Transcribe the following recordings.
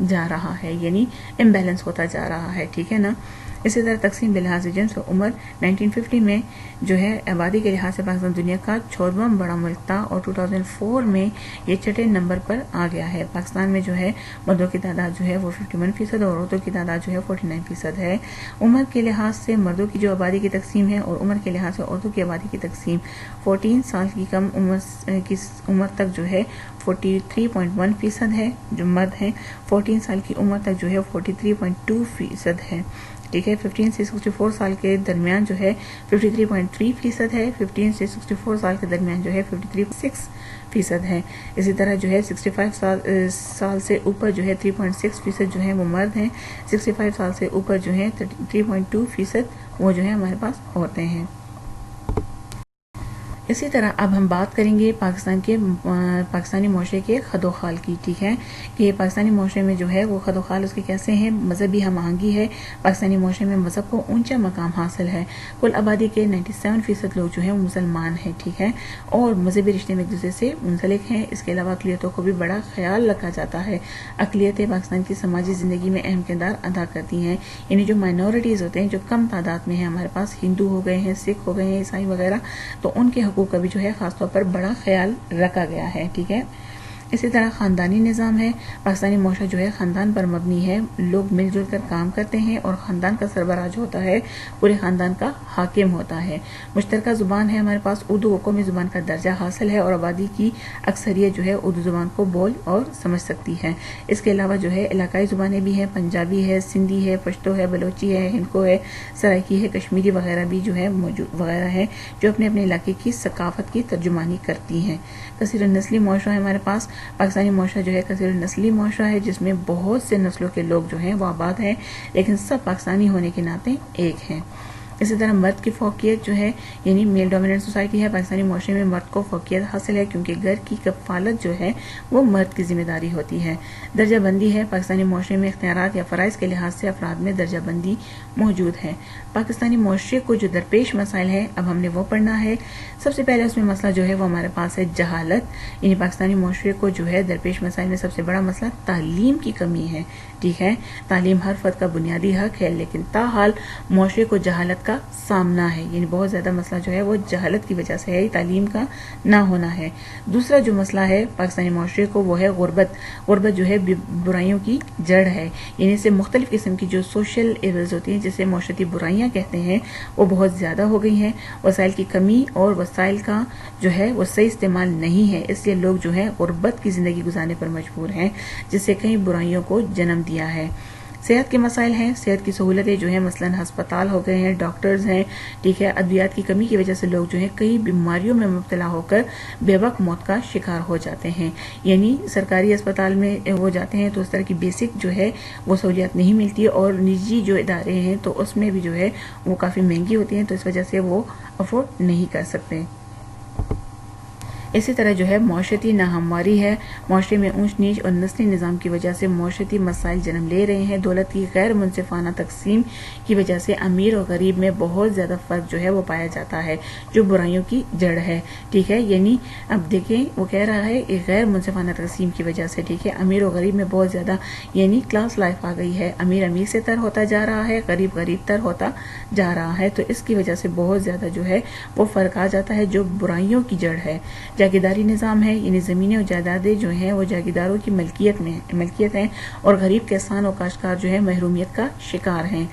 جا رہا ہے، یعنی امبیلنس ہوتا جا رہا ہے، ٹھیک ہے نا۔ اسی طرح تقسیم بلحاظ جنس و عمر 1950 میں جو ہے آبادی کے لحاظ سے پاکستان دنیا کا 14واں بڑا ملک تھا، اور 2004 میں یہ 6 نمبر پر آ گیا ہے۔ پاکستان میں جو ہے مردوں کی تعداد جو ہے وہ 51% اور عورتوں کی تعداد جو ہے 49% ہے۔ عمر کے لحاظ سے مردوں کی جو آبادی کی تقسیم ہے اور عمر کے لحاظ سے عورتوں کی آبادی کی تقسیم 14 سال کی کم عمر تک جو ہے 43.1% ہے جو مرد ہیں، 14 سال کی عمر تک جو ہے 43.2% ہے، ٹھیک ہے۔ 15 سے 64 سال کے درمیان جو ہے 53.3% ہے، 15 سے 64 سال کے درمیان جو ہے 53.6% ہے۔ اسی طرح جو ہے 65 سال سے اوپر جو ہے 3.6% جو ہے وہ مرد ہیں، 65 سال سے اوپر جو ہے 3.2% وہ جو ہے ہمارے پاس عورتیں ہیں۔ اسی طرح اب ہم بات کریں گے پاکستانی معاشرے کے خد و خال کی، ٹھیک ہے، کہ پاکستانی معاشرے میں جو ہے وہ خد و خال اس کے کیسے ہیں۔ مذہبی ہم آہنگی ہے، پاکستانی معاشرے میں مذہب کو اونچا مقام حاصل ہے۔ کل آبادی کے 97% لوگ جو ہیں وہ مسلمان ہیں، ٹھیک ہے، اور مذہبی رشتے میں ایک دوسرے سے منسلک ہیں۔ اس کے علاوہ اقلیتوں کو بھی بڑا خیال رکھا جاتا ہے۔ اقلیتیں پاکستان کی سماجی زندگی میں اہم کردار ادا کرتی ہیں، یعنی جو مائنورٹیز ہوتے ہیں جو کم تعداد میں ہیں، ہمارے پاس ہندو ہو گئے ہیں، سکھ ہو گئے ہیں، عیسائی وغیرہ، تو ان کے حقوق کا بھی جو ہے خاص طور پر بڑا خیال رکھا گیا ہے، ٹھیک ہے۔ اسی طرح خاندانی نظام ہے، پاکستانی معاشرہ جو ہے خاندان پر مبنی ہے، لوگ مل جل کر کام کرتے ہیں اور خاندان کا سربراہ جو ہوتا ہے پورے خاندان کا حاکم ہوتا ہے۔ مشترکہ زبان ہے ہمارے پاس، اردو قومی زبان کا درجہ حاصل ہے اور آبادی کی اکثریت جو ہے اردو زبان کو بول اور سمجھ سکتی ہے۔ اس کے علاوہ جو ہے علاقائی زبانیں بھی ہیں، پنجابی ہے، سندھی ہے، پشتو ہے، بلوچی ہے، ہندکو ہے، سرائکی ہے، کشمیری وغیرہ بھی جو ہے موجود وغیرہ ہے جو اپنے اپنے علاقے کی ثقافت کی ترجمانی کرتی ہیں۔ کثیر النسلی معاشرہ ہے ہمارے پاس، پاکستانی معاشرہ جو ہے کثیر النسلی معاشرہ ہے جس میں بہت سے نسلوں کے لوگ جو ہیں وہ آباد ہیں، لیکن سب پاکستانی ہونے کے ناطے ایک ہیں۔ اسی طرح مرد کی فوقیت جو ہے، یعنی میل ڈومیننٹ سوسائٹی ہے، پاکستانی معاشرے میں مرد کو فوقیت حاصل ہے کیونکہ گھر کی کفالت جو ہے وہ مرد کی ذمہ داری ہوتی ہے۔ درجہ بندی ہے، پاکستانی معاشرے میں اختیارات یا فرائض کے لحاظ سے افراد میں درجہ بندی موجود ہے۔ پاکستانی معاشرے کو جو درپیش مسائل ہیں اب ہم نے وہ پڑھنا ہے۔ سب سے پہلے اس میں مسئلہ جو ہے وہ ہمارے پاس ہے جہالت، یعنی پاکستانی معاشرے کو جو ہے درپیش مسائل میں سب سے بڑا مسئلہ تعلیم کی کمی ہے، ٹھیک ہے۔ تعلیم ہر فرد کا بنیادی حق ہے، لیکن تاحال معاشرے کو جہالت کا سامنا ہے، یعنی بہت زیادہ مسئلہ جو ہے وہ جہالت کی وجہ سے ہے، تعلیم کا نہ ہونا ہے۔ دوسرا جو مسئلہ ہے پاکستانی معاشرے کو وہ ہے غربت جو ہے برائیوں کی جڑ ہے، یعنی سے مختلف قسم کی جو سوشل ایولز ہوتی ہیں جسے معاشرتی برائیاں کہتے ہیں وہ بہت زیادہ ہو گئی ہیں۔ وسائل کی کمی اور وسائل کا جو ہے وہ صحیح استعمال نہیں ہے، اس لیے لوگ جو ہے غربت کی زندگی گزارنے پر مجبور ہیں، جس سے کئی برائیوں کو جنم دیا ہے۔ صحت کے مسائل ہیں، صحت کی سہولتیں جو ہیں مثلا ہسپتال ہو گئے ہیں، ڈاکٹرز ہیں، ٹھیک ہے، ادویات کی کمی کی وجہ سے لوگ جو ہیں کئی بیماریوں میں مبتلا ہو کر بے وقت موت کا شکار ہو جاتے ہیں، یعنی سرکاری اسپتال میں وہ جاتے ہیں تو اس طرح کی بیسک جو ہے وہ سہولیات نہیں ملتی، اور نجی جو ادارے ہیں تو اس میں بھی جو ہے وہ کافی مہنگی ہوتی ہیں، تو اس وجہ سے وہ افورڈ نہیں کر سکتے۔ اسی طرح جو ہے معاشرتی ناہمواری ہے، معاشرے میں اونچ نیچ اور نسلی نظام کی وجہ سے معاشرتی مسائل جنم لے رہے ہیں۔ دولت کی غیر منصفانہ تقسیم کی وجہ سے امیر اور غریب میں بہت زیادہ فرق جو ہے وہ پایا جاتا ہے، جو برائیوں کی جڑ ہے، ٹھیک ہے۔ یعنی اب دیکھیں وہ کہہ رہا ہے ایک غیر منصفانہ تقسیم کی وجہ سے، ٹھیک ہے، امیر اور غریب میں بہت زیادہ یعنی کلاس لائف آ گئی ہے، امیر امیر سے تر ہوتا جا رہا ہے، غریب غریب تر ہوتا جا رہا ہے، تو اس کی وجہ سے بہت زیادہ جو ہے وہ فرق آ جاتا ہے جو برائیوں کی جڑ ہے۔ جاگیرداری نظام ہے، یعنی زمینیں اور جائیدادیں جو ہیں وہ جاگیرداروں کی ملکیت ہیں اور غریب کسان اور کاشتکار جو ہے محرومیت کا شکار ہیں۔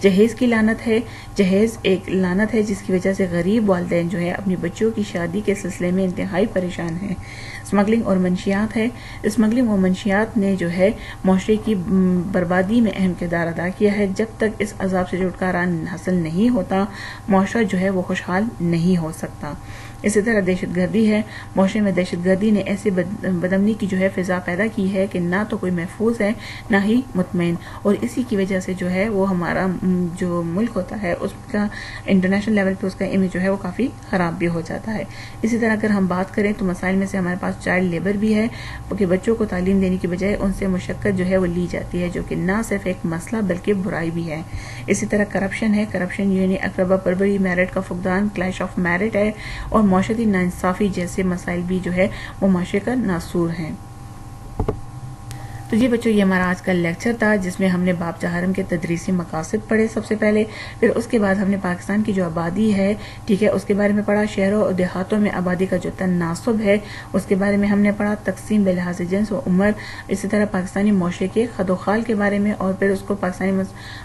جہیز کی لعنت ہے، جہیز ایک لعنت ہے جس کی وجہ سے غریب والدین جو ہے اپنی بچوں کی شادی کے سلسلے میں انتہائی پریشان ہیں۔ اسمگلنگ اور منشیات ہے، اسمگلنگ اور منشیات نے جو ہے معاشرے کی بربادی میں اہم کردار ادا کیا ہے۔ جب تک اس عذاب سے چھٹکارا حاصل نہیں ہوتا معاشرہ جو ہے وہ خوشحال نہیں ہو سکتا۔ اسی طرح دہشت گردی ہے، معاشرے میں دہشت گردی نے ایسی بدامنی کی جو ہے فضا پیدا کی ہے کہ نہ تو کوئی محفوظ ہے نہ ہی مطمئن، اور اسی کی وجہ سے جو ہے وہ ہمارا جو ملک ہوتا ہے اس کا انٹرنیشنل لیول پہ اس کا امیج جو ہے وہ کافی خراب بھی ہو جاتا ہے۔ اسی طرح اگر ہم بات کریں تو مسائل میں سے ہمارے پاس چائلڈ لیبر بھی ہے کہ بچوں کو تعلیم دینے کی بجائے ان سے مشقت جو ہے وہ لی جاتی ہے، جو کہ نہ صرف ایک مسئلہ بلکہ برائی بھی ہے۔ اسی طرح کرپشن ہے، کرپشن یعنی اقربا پروری، میرٹ کا فقدان، کلیش آف میرٹ ہے، اور معاشرتی ناانصافی جیسے مسائل بھی جو ہے وہ معاشرے کا ناسور ہیں۔ تو جی بچوں، یہ ہمارا آج کا لیکچر تھا جس میں ہم نے باب حرم کے تدریسی مقاصد پڑھے سب سے پہلے، پھر اس کے بعد ہم نے پاکستان کی جو آبادی ہے، ٹھیک ہے، اس کے بارے میں پڑھا، شہروں اور دیہاتوں میں آبادی کا جو تناسب ہے اس کے بارے میں ہم نے پڑھا، تقسیم بلحاظ جنس و عمر، اسی طرح پاکستانی معاشرے کے خد و خال کے بارے میں، اور پھر اس کو پاکستانی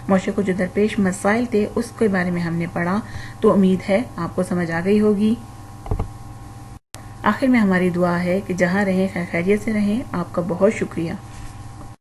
معاشرے کو جو درپیش مسائل تھے اس کے بارے میں ہم نے پڑھا۔ تو امید ہے آپ کو سمجھ آ گئی ہوگی۔ آخر میں ہماری دعا ہے کہ جہاں رہیں خیریت سے رہیں۔ آپ کا بہت شکریہ۔